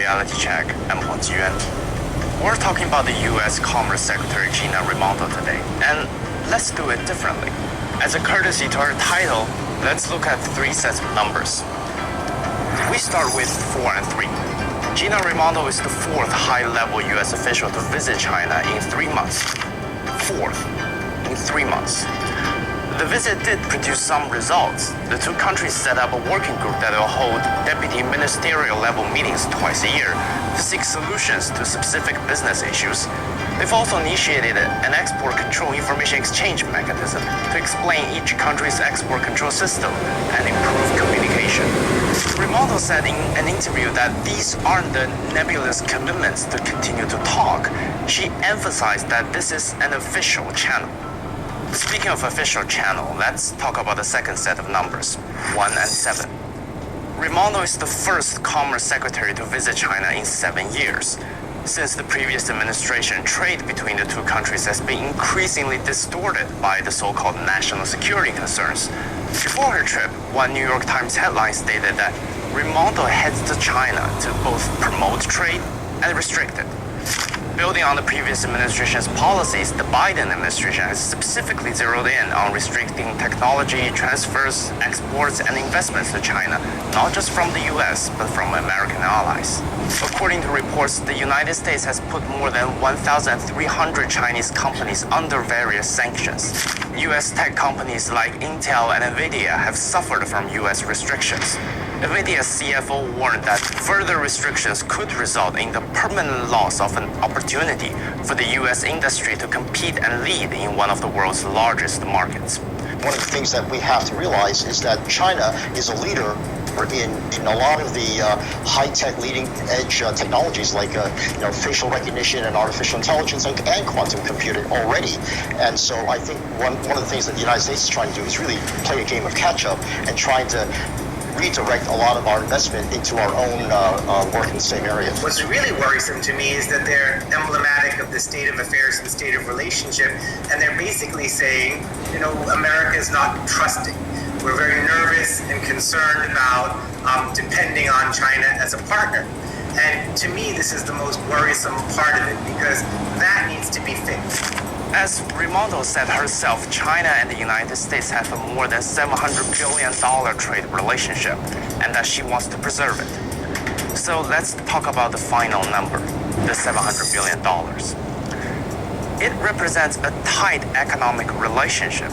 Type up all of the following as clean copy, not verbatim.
reality check. I'm Huang Jiyuan. We're talking about the U.S. Commerce Secretary Gina Raimondo today, and let's do it differently. As a courtesy to her title, let's look at 3 sets of numbers. We start with 4 and 3. Gina Raimondo is the 4th high-level U.S. official to visit China in 3 months. 4th in 3 months. The visit did produce some results. The 2 countries set up a working group that will hold deputy ministerial level meetings twice a year to seek solutions to specific business issues. They've also initiated an export control information exchange mechanism to explain each country's export control system and improve communication. Raimondo said in an interview that these aren't the nebulous commitments to continue to talk. She emphasized that this is an official channel. Speaking of official channel, let's talk about the second set of numbers, 1 and 7. Raimondo is the first Commerce Secretary to visit China in 7 years. Since the previous administration, trade between the 2 countries has been increasingly distorted by the so-called national security concerns. Before her trip, one New York Times headline stated that Raimondo heads to China to both promote trade and restrict it. Building on the previous administration's policies, the Biden administration has specifically zeroed in on restricting technology transfers, exports, and investments to China, not just from the U.S., but from American allies. According to reports, the United States has put more than 1,300 Chinese companies under various sanctions. U.S. tech companies like Intel and NVIDIA have suffered from U.S. restrictions. NVIDIA's CFO warned that further restrictions could result in the permanent loss of an opportunity for the U.S. industry to compete and lead in one of the world's largest markets. One of the things that we have to realize is that China is a leader in a lot of the high-tech leading-edge technologies like facial recognition and artificial intelligence and quantum computing already. And so I think one of the things that the United States is trying to do is really play a game of catch-up and trying to redirect a lot of our investment into our own work in the same area. What's really worrisome to me is that they're emblematic of the state of affairs and the state of relationship, and they're basically saying, America is not trusting. We're very nervous and concerned about depending on China as a partner. And to me, this is the most worrisome part of it, because that needs to be fixed. As Raimondo said herself, China and the United States have a more than $700 billion trade relationship, and that she wants to preserve it. So let's talk about the final number, the $700 billion. It represents a tight economic relationship.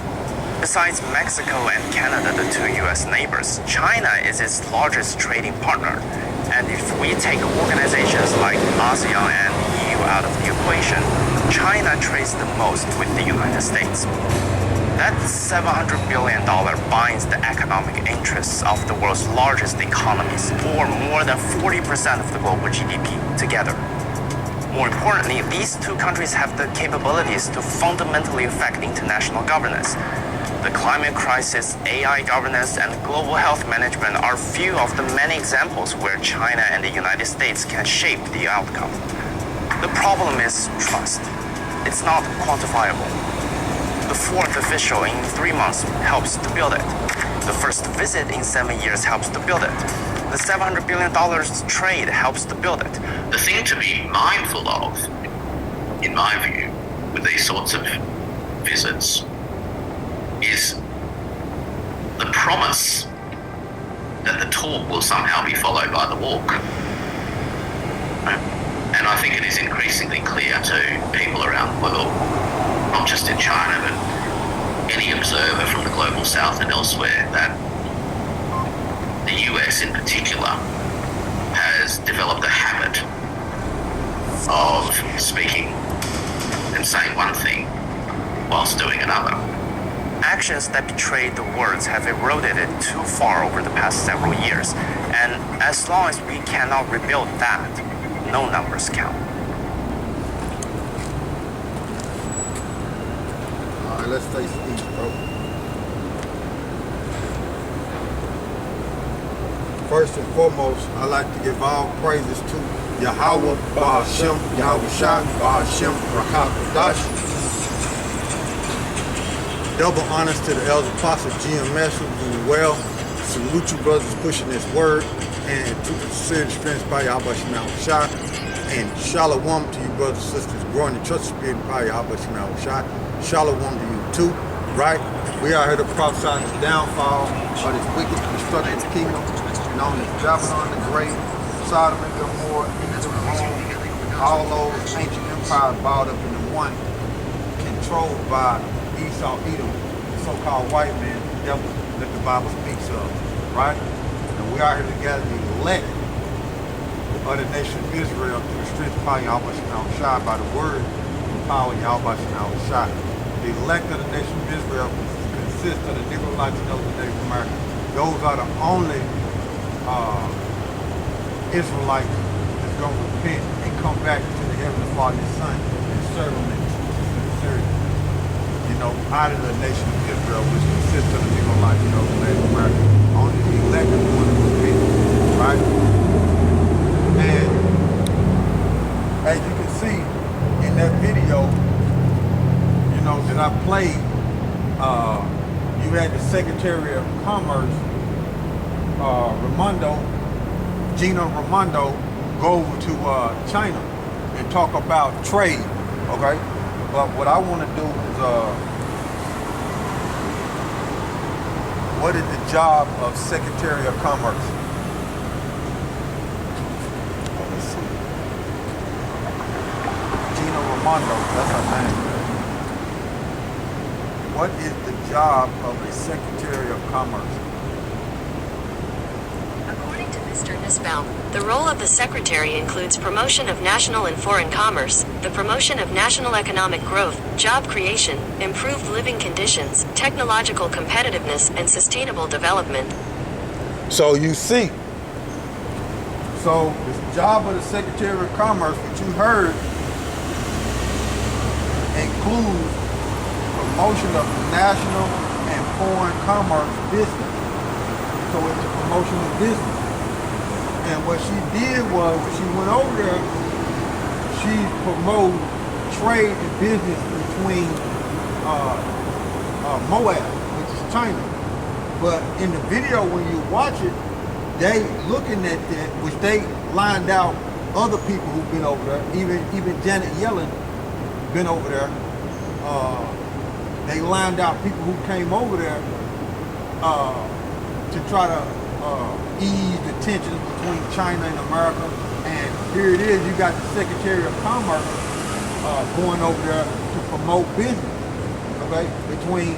Besides Mexico and Canada, the 2 U.S. neighbors, China is its largest trading partner. And if we take organizations like ASEAN and EU out of the equation, China trades the most with the United States. That $700 billion binds the economic interests of the world's largest economies, or more than 40% of the global GDP, together. More importantly, these 2 countries have the capabilities to fundamentally affect international governance. The climate crisis, AI governance, and global health management are few of the many examples where China and the United States can shape the outcome. The problem is trust. It's not quantifiable. The 4th official in 3 months helps to build it. The first visit in 7 years helps to build it. The $700 billion trade helps to build it. The thing to be mindful of, in my view, with these sorts of visits, is the promise that the talk will somehow be followed by the walk. And I think it is increasingly clear to people around the world, not just in China, but any observer from the global south and elsewhere, that the US in particular has developed a habit of speaking and saying one thing whilst doing another. Actions that betray the words have eroded it too far over the past several years, and as long as we cannot rebuild that, no numbers count. All right, let's face each, bro. First and foremost, I like to give all praises to YAHAWAH, SHAM, YAHAWASHI, SHAM, Double honors to the elder apostle GMS, who do well. Salute you brothers pushing this word. and to the sincerity strength by YAHAWASHI. And shalom to you brothers and sisters, growing the trust spirit by YAHAWASHI. Shalom to you too, right? We are here to prophesy the downfall of this wicked, destructive kingdom known as Babylon the Great, Sodom and Gomorrah, Egypt, Rome, all those ancient empires balled up into one, controlled by Esau, Edom, the so-called white man, the devil that the Bible speaks of, right? And we are here to gather the elect of the nation of Israel through the strength of YAHAWASHI by the word and power of YAHAWASHI. The elect of the nation of Israel consists of the Negro, Latinos, and Native Americans. Those are the only Israelites that's going to repent and come back to the Heavenly Father, His Son, and serve Him in sincerity. You know, out of the nation of Israel, which consists of the Negro, Latinos, and Native Americans. Only the elect are the ones that repent, right? And as you can see in that video, you know, that I played, you had the Secretary of Commerce, Gina Raimondo, go over to China and talk about trade, okay? But what I want to do is, what is the job of Secretary of Commerce? Let's see. Gina Raimondo, that's her name. What is the job of a Secretary of Commerce? According to Mr. Nussbaum, the role of the Secretary includes promotion of national and foreign commerce, the promotion of national economic growth, job creation, improved living conditions, technological competitiveness, and sustainable development. So you see, so the job of the Secretary of Commerce, what you heard, includes promotion of national and foreign commerce business. So it's a promotion of business. And what she did was, when she went over there, she promoted trade and business between Moab, which is China. But in the video, when you watch it, they looking at that, which they lined out other people who've been over there, even Janet Yellen been over there. They lined out people who came over there to try to ease the tensions between China and America. And here it is, you got the Secretary of Commerce going over there to promote business, okay, between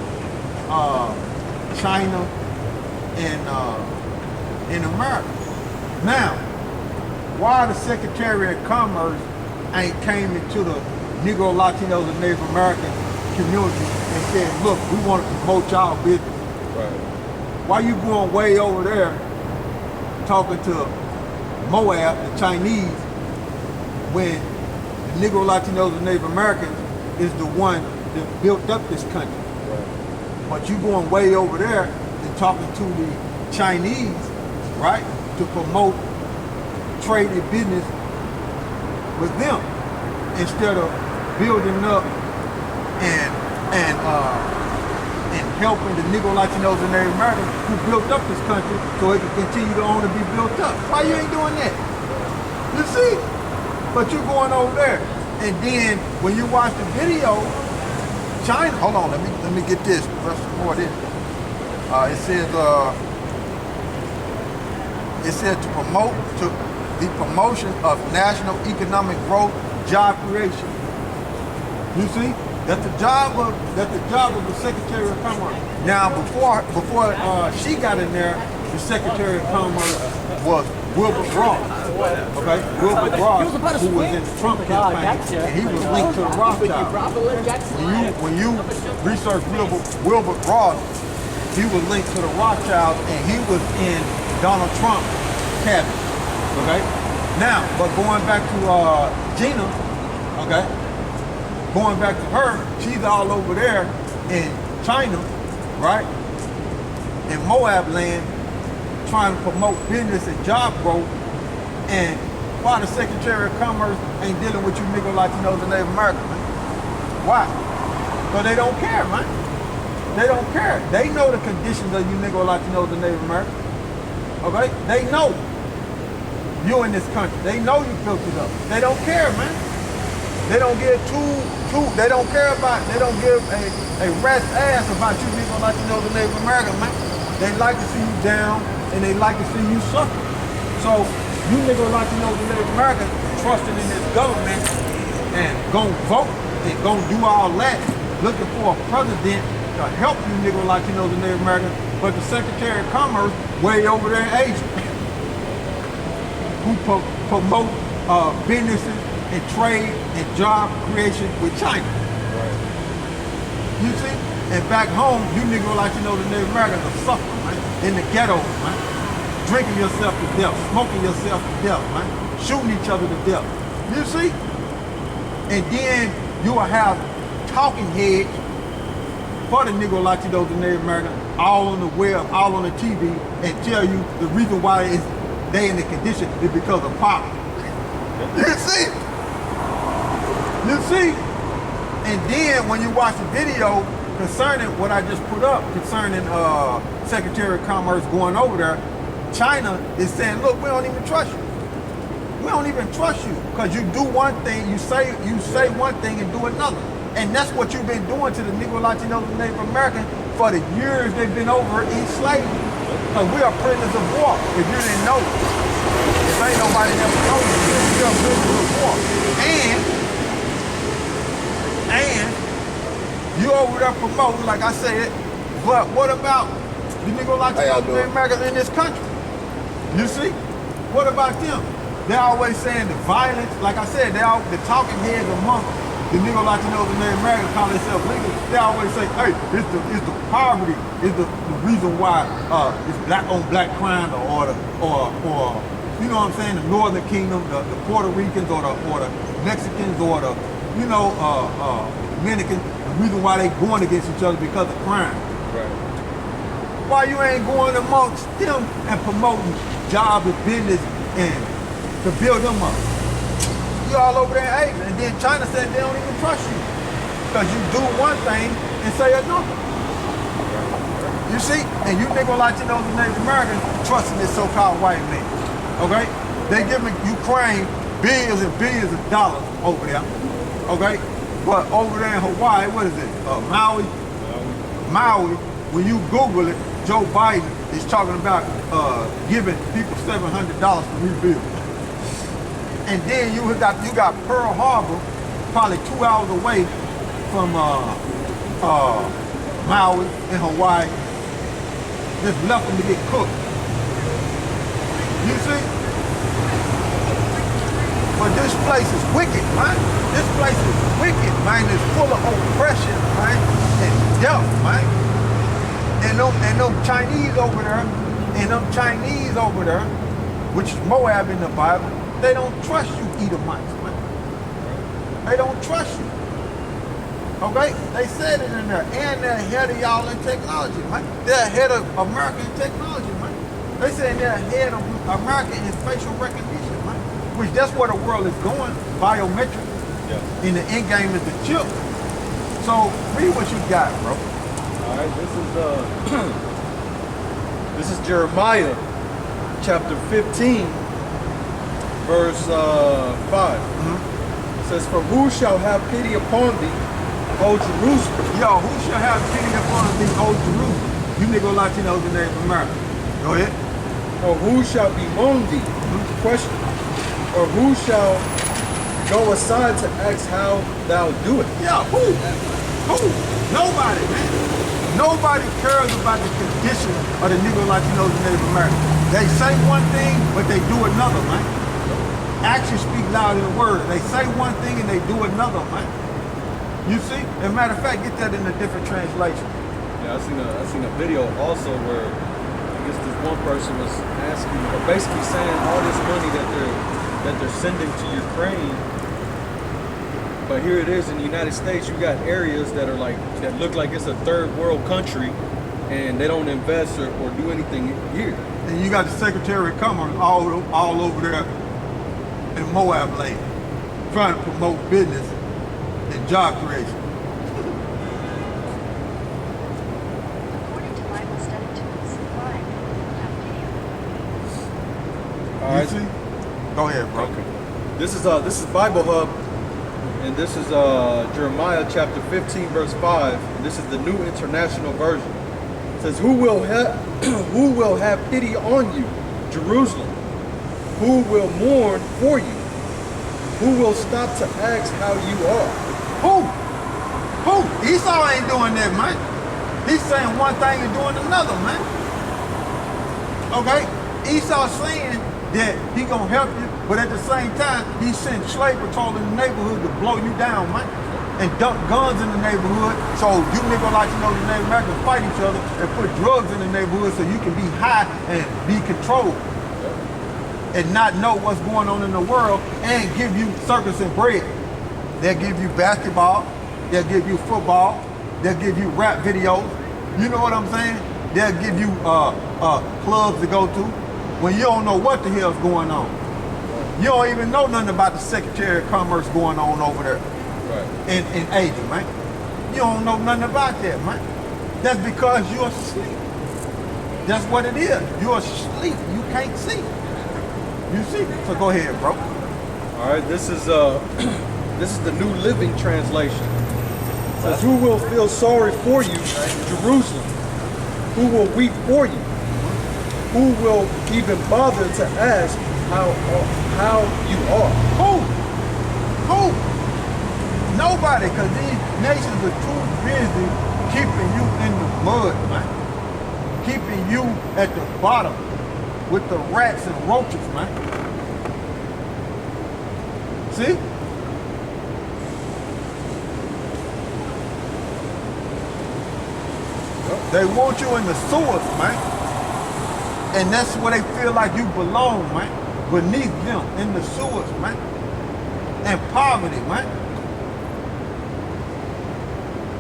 China and America. Now, why the Secretary of Commerce ain't came into the Negro, Latinos, and Native American community and said, look, we want to promote y'all business. Right. Why you going way over there talking to Moab, the Chinese, when the Negro, Latinos, and Native Americans is the one that built up this country? Right. But you going way over there and talking to the Chinese, right, to promote trade and business with them instead of building up and helping the Negro, Latinos, and Native Americans who built up this country so it can continue to only be built up. Why you ain't doing that? You see? But you going over there. And then when you watch the video, China, hold on, let me get this. First more this. It said to promote the promotion of national economic growth, job creation. You see? That's the job of the Secretary of Commerce. Now, before she got in there, the Secretary of Commerce was Wilbur Ross. Okay, Wilbur Ross, who was in the Trump campaign, and he was linked to the Rothschild. When you research Wilbur Ross, he was linked to the Rothschild, and he was in Donald Trump's cabinet. Okay. Now, but going back to Gina, okay. Going back to her, she's all over there in China, right? In Moab land, trying to promote business and job growth. And why the Secretary of Commerce ain't dealing with you Negro, Latinos, and Native Americans, man? Why? Because they don't care, man. They don't care. They know the conditions of you Negro, Latinos, and Native Americans. Okay? They know. you in this country. They know you built it up. They don't care, man. They don't give they don't care about, they don't give a rat's ass about you people like you know the Native American, man. They like to see you down and they like to see you suffer. So you niggas like to know the Native American trusting in this government and gon' vote and gon' do all that, looking for a president to help you niggas like you know the Native American, but the Secretary of Commerce way over there in Asia, who promote businesses and trade and job creation with China. Right. You see? And back home, you niggas like you know the Native Americans are suffering, man, in the ghettos, man. Drinking yourself to death, smoking yourself to death, man. Shooting each other to death. You see? And then you will have talking heads for the nigga like you know the Native American, all on the web, all on the TV, and tell you the reason why they in the condition is because of poverty. You see? You see? And then when you watch the video concerning what I just put up, concerning Secretary of Commerce going over there, China is saying, look, we don't even trust you. We don't even trust you because you do one thing, you say one thing and do another. And that's what you've been doing to the Negro, Latino, the Native American for the years they've been over in slavery. Because we are prisoners of war, if you didn't know. If ain't nobody ever told you, we are prisoners of war. And you over there promoting, like I said, but what about the Negro, Latino, the Native Americans in this country? You see? What about them? They're always saying the violence, like I said, the talking heads among the Negro, Latino, the Native Americans call themselves legal. They always say, hey, it's the poverty is the reason why it's black on black crime or you know what I'm saying, the Northern Kingdom, the Puerto Ricans or the Mexicans or the Dominicans, the reason why they going against each other because of crime. Right. Why you ain't going amongst them and promoting jobs and business and to build them up? You all over there in Asia. And then China said they don't even trust you because you do one thing and say another. You see? And you nigga Latinos and Native Americans trusting this so-called white man. Okay? They giving Ukraine billions and billions of dollars over there. Okay? But over there in Hawaii, what is it? Maui, when you Google it, Joe Biden is talking about giving people $700 to rebuild. And then you got Pearl Harbor, probably 2 hours away from Maui in Hawaii, just left them to get cooked. You see? But this place is wicked, man. This place is wicked, man. It's full of oppression, man, and death, man. And them Chinese over there, which is Moab in the Bible, they don't trust you Edomites, man. They don't trust you. Okay? They said it in there. And they're ahead of y'all in technology, man. They're ahead of America in technology, man. They said they're ahead of America in facial recognition, man. Which that's where the world is going, biometric. Yeah. In the end game is the chip. So read what you got, bro. All right, this is Jeremiah chapter 15. Verse 5. It says, for who shall have pity upon thee, O Jerusalem? Yo, who shall have pity upon thee, O Jerusalem? You nigga Latinos in Native America. Go ahead. Or who shall bemoan thee? Question. Or who shall go aside to ask how thou doest? Yeah, who? Nobody, man. Nobody cares about the condition of the Negro Latinos in Native America. They say one thing, but they do another, man. Actions speak louder than words. They say one thing and they do another, man. You see? As a matter of fact, get that in a different translation. Yeah, I seen a video also where I guess this one person was asking, or basically saying all this money that they're sending to Ukraine, but here it is in the United States. You got areas that are that look like it's a third world country, and they don't invest or do anything here. And you got the Secretary of Commerce all over there in Moab land, trying to promote business and job creation. According to Bible study tools, live, have video. All right. You see? Go ahead, bro. Okay. This is Bible Hub, and this is Jeremiah chapter 15, verse 5. And this is the New International Version. It says, who will have pity on you, Jerusalem? Who will mourn for you? Who will stop to ask how you are? Who? Esau ain't doing that, man. He's saying one thing and doing another, man. Okay? Esau's saying that he gonna help you, but at the same time, he sent slave patrol in the neighborhood to blow you down, man. And dump guns in the neighborhood, so you niggas like to know the Native Americans fight each other and put drugs in the neighborhood so you can be high and be controlled and not know what's going on in the world and give you circus and bread. They'll give you basketball, they'll give you football, they'll give you rap videos. You know what I'm saying? They'll give you clubs to go to when you don't know what the hell's going on. You don't even know nothing about the Secretary of Commerce going on over there in Asia, man. You don't know nothing about that, man. That's because you're asleep. That's what it is. You're asleep. You can't see. You see? So go ahead, bro. All right, this is the New Living Translation. It says, who will feel sorry for you, Jerusalem? Who will weep for you? Who will even bother to ask how you are? Who? Nobody, because these nations are too busy keeping you in the mud, man. Keeping you at the bottom with the rats and roaches, man. See? They want you in the sewers, man. And that's where they feel like you belong, man. Beneath them, in the sewers, man. And poverty, man.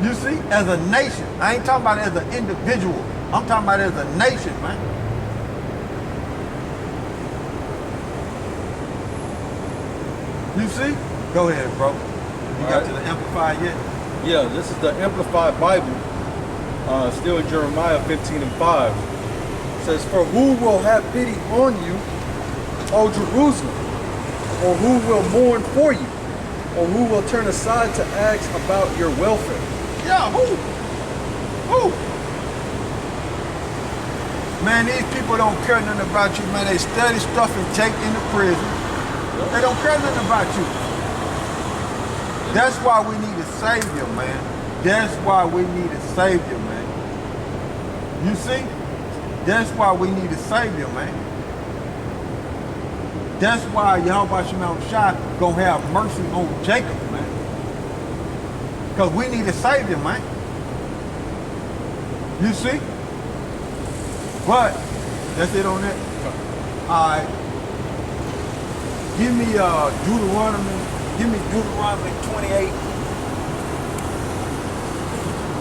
You see, as a nation, I ain't talking about as an individual. I'm talking about as a nation, man. You see? Go ahead, bro. You got to the Amplified yet? Yeah, this is the Amplified Bible, still in Jeremiah 15 and 5. It says, for who will have pity on you, O Jerusalem? Or who will mourn for you? Or who will turn aside to ask about your welfare? Yeah, who? Man, these people don't care nothing about you, man. They study stuffing Jake in the prison. They don't care nothing about you. That's why we need a savior, man. That's why we need a savior, man. You see? That's why we need a savior, man. That's why YAHAWASHI gonna have mercy on Jacob, man. Because we need a savior, man. You see? But that's it on that. All right. Give me Deuteronomy 28.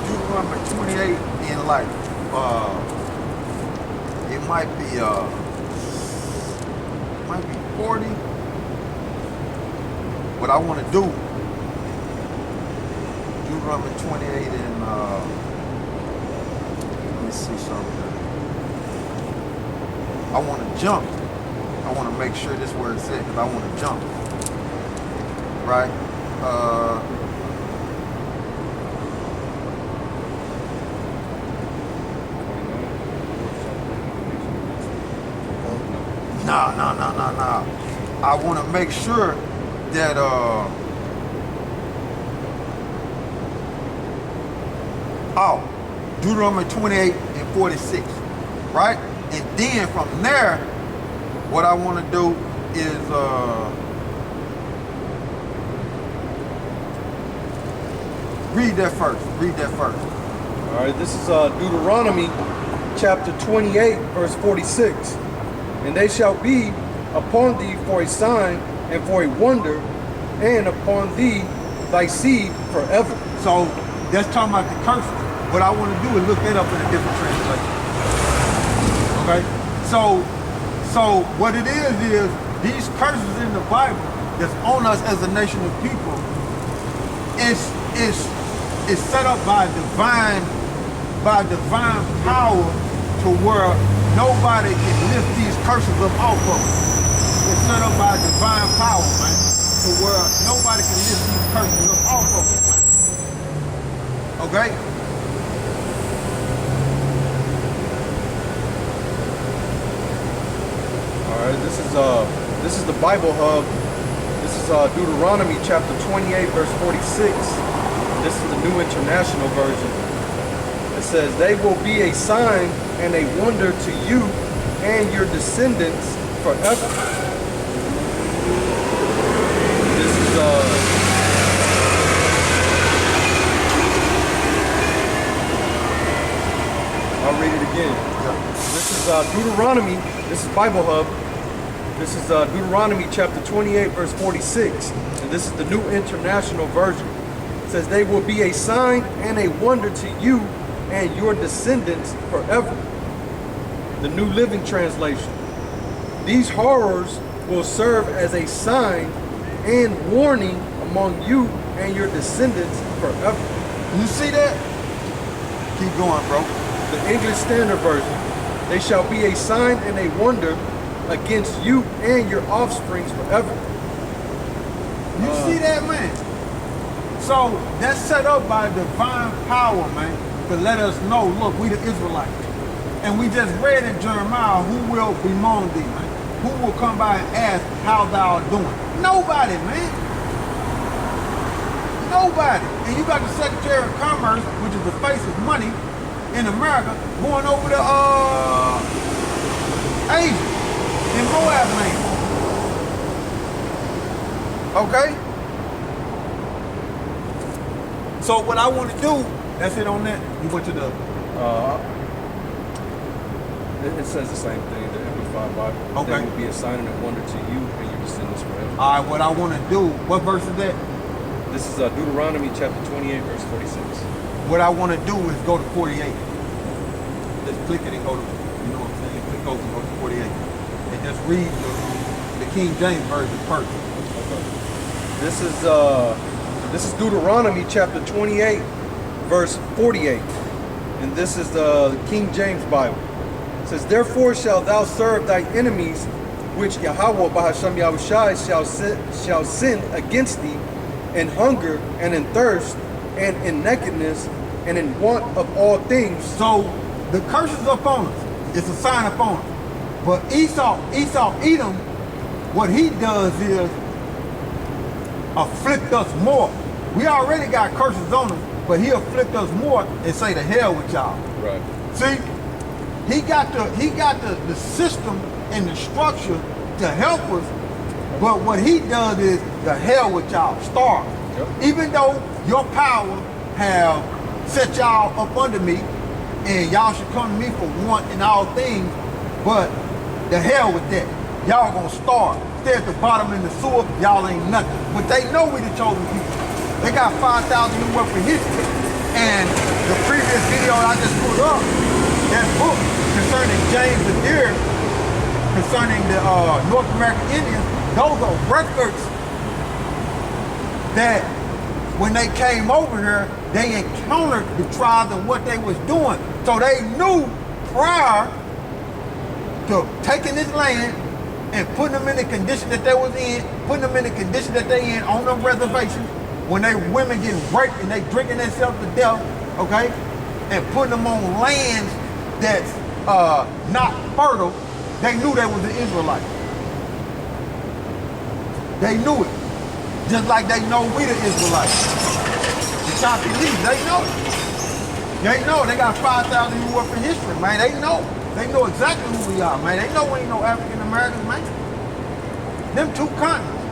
Deuteronomy 28 in like it might be 40. What I want to do, Deuteronomy 28 and let me see something. I want to jump. I want to make sure this is where it's at because I want to jump. Right? No. I want to make sure that Deuteronomy 28 and 46, right? And then from there, what I want to do is read that first. All right, this is Deuteronomy chapter 28, verse 46. And they shall be upon thee for a sign and for a wonder, and upon thee thy seed forever. So that's talking about the curses. What I want to do is look that up in a different translation. Okay? So what it is these curses in the Bible that's on us as a nation of people is set up by divine power to where nobody can lift these curses up off of them. It's set up by divine power, man, to where nobody can lift these curses up off of it, man. Okay? All right, this is the Bible Hub. This is Deuteronomy chapter 28, verse 46. This is the New International Version. It says, "They will be a sign and a wonder to you and your descendants forever." This is I'll read it again. This is Deuteronomy. This is Bible Hub. This is Deuteronomy chapter 28, verse 46. And this is the New International Version. It says, "They will be a sign and a wonder to you and your descendants forever." The New Living Translation. "These horrors will serve as a sign and warning among you and your descendants forever." You see that? Keep going, bro. The English Standard Version. "They shall be a sign and a wonder against you and your offsprings forever." You see that, man? So that's set up by divine power, man, to let us know, look, we the Israelites. And we just read in Jeremiah, who will bemoan thee, man? Who will come by and ask how thou art doing? Nobody, man. Nobody. And you got the Secretary of Commerce, which is the face of money in America, going over to Asia in Moab land. Okay? So what I want to do, that's it on that. You went to the It says the same thing, the Amplified Bible. Okay. "They will be a sign and a wonder to you and your descendants forever." all right, what I want to do, what verse is that? This is Deuteronomy chapter 28, verse 46. What I want to do is go to 48. Just click it and go to, you know what I'm saying? Click over and go to 48. And just read the King James Version first. This is Deuteronomy chapter 28, verse 48. And this is the King James Bible. It says, "Therefore shalt thou serve thy enemies, which Yahawah Bahasham Yahushai shall send against thee, in hunger and in thirst and in nakedness and in want of all things." So the curse is upon us. It's a sign upon us. But Esau, Edom, what he does is afflict us more. We already got curses on us, but he afflict us more and say to hell with y'all. Right. See, he got the system and the structure to help us, but what he does is the hell with y'all, starve. Yep. Even though your power have set y'all up under me, and y'all should come to me for want in all things, but the hell with that. Y'all gonna starve. Stay at the bottom in the sewer, y'all ain't nothing. But they know we the chosen people. They got 5,000 years worth of history. And the previous video I just put up, that book concerning James the Deer, concerning the North American Indians, those are records that when they came over here, they encountered the tribes and what they was doing. So they knew prior to taking this land and putting them in the condition that they was in, putting them in the condition that they in on them reservations, when they women getting raped and they drinking themselves to death, okay, and putting them on lands that's not fertile, they knew they was the Israelites. They knew it. Just like they know we the Israelites. The choppy leaves, they know. They know. They got 5,000 years worth of history, man. They know. They know exactly who we are, man. They know we ain't no African Americans, man. Them two continents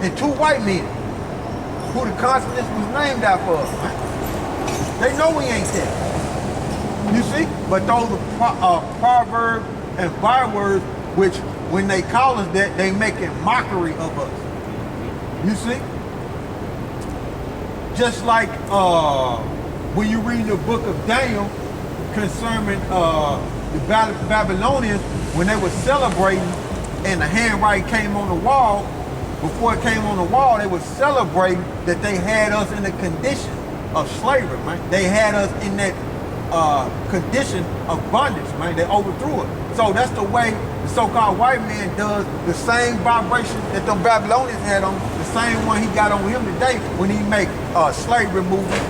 and two white men who the continent was named after us, man. They know we ain't that. You see? But those are proverbs and bywords, which when they call us that, they making mockery of us. You see? Just like when you read the book of Daniel concerning the Babylonians, when they were celebrating and the handwriting came on the wall, before it came on the wall, they were celebrating that they had us in a condition of slavery, man. They had us in that condition of bondage, man. They overthrew it. So that's the way the so-called white man does the same vibration that them Babylonians had on, the same one he got on him today when he make slavery movies,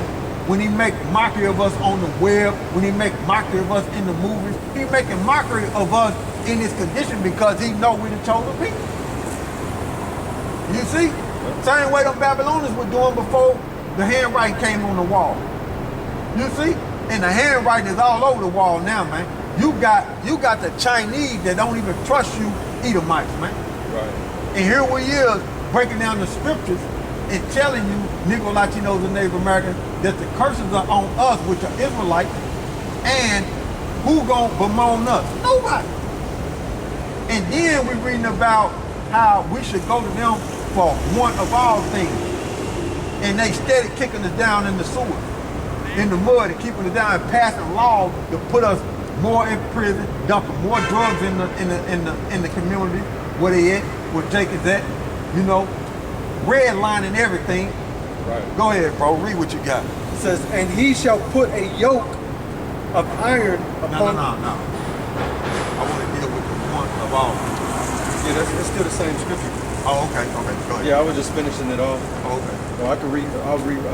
when he make mockery of us on the web, when he make mockery of us in the movies. He making mockery of us in this condition because he know we the chosen people. You see? Same way them Babylonians were doing before the handwriting came on the wall. You see? And the handwriting is all over the wall now, man. You got the Chinese that don't even trust you Edomites, man. Right. And here we is breaking down the scriptures and telling you, Negro, Latinos, and Native Americans, that the curses are on us, which are Israelites, and who gonna bemoan us? Nobody. And then we're reading about how we should go to them for one of all things. And they steady kicking us down in the sewer, in the mud, and keeping us down and passing laws to put us more in prison, dumping more drugs in the community where they at, where Jake is at, you know, redlining everything. Right. Go ahead, bro. Read what you got. It says, and he shall put a yoke of iron upon... No. I want to deal with the one of all. Yeah, it's still the same scripture. Oh, okay. Go ahead. Yeah, I was just finishing it off. Oh, okay. Well, I can read. I'll read it.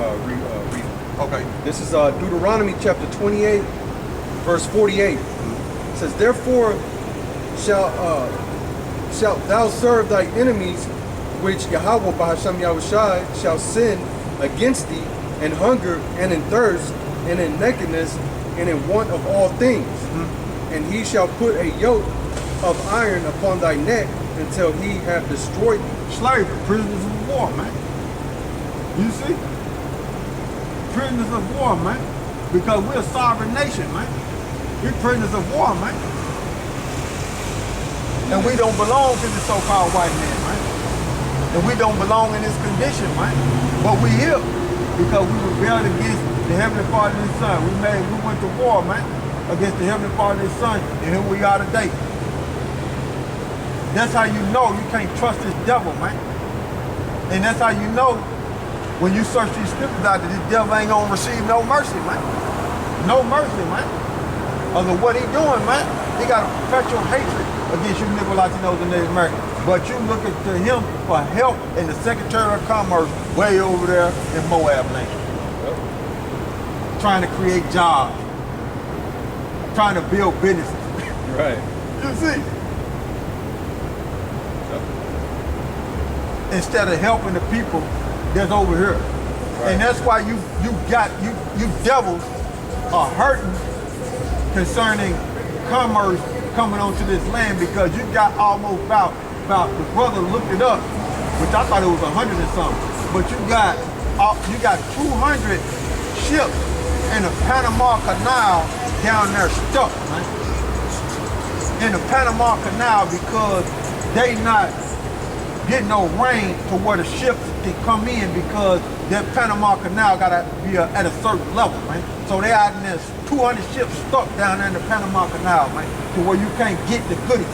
Okay. This is Deuteronomy chapter 28, verse 48. It says, therefore shalt thou serve thy enemies, which YAHAWAH by SHAM YAHAWASHI shall send against thee, in hunger and in thirst and in nakedness and in want of all things. And he shall put a yoke of iron upon thy neck until he have destroyed thee. Slavery, prisoners of war, man. You see? Prisoners of war, man. Because we're a sovereign nation, man. We're prisoners of war, man. And we don't belong to the so-called white man, man. And we don't belong in this condition, man. But we here because we rebelled against the Heavenly Father and His Son. We went to war, man, against the Heavenly Father and His Son, and here we are today. That's how you know you can't trust this devil, man. And that's how you know when you search these scriptures out that this devil ain't gonna receive no mercy, man. No mercy, man. Of what he doing, man. He got a perpetual hatred against you Negro, Latinos, and Native Americans. But you looking to him for help in the Secretary of Commerce way over there in Moab land. Trying to create jobs. Trying to build businesses. Right. You see? Instead of helping the people that's over here. Right. And that's why you devils are hurting concerning commerce coming onto this land, because you got almost about the brother looked it up, which I thought it was 100 and something, but you got 200 ships in the Panama Canal down there stuck, man. In the Panama Canal because they not getting no rain to where the ships can come in, because that Panama Canal gotta be at a certain level, man. So they out in there, 200 ships stuck down there in the Panama Canal, man, to where you can't get the goodies.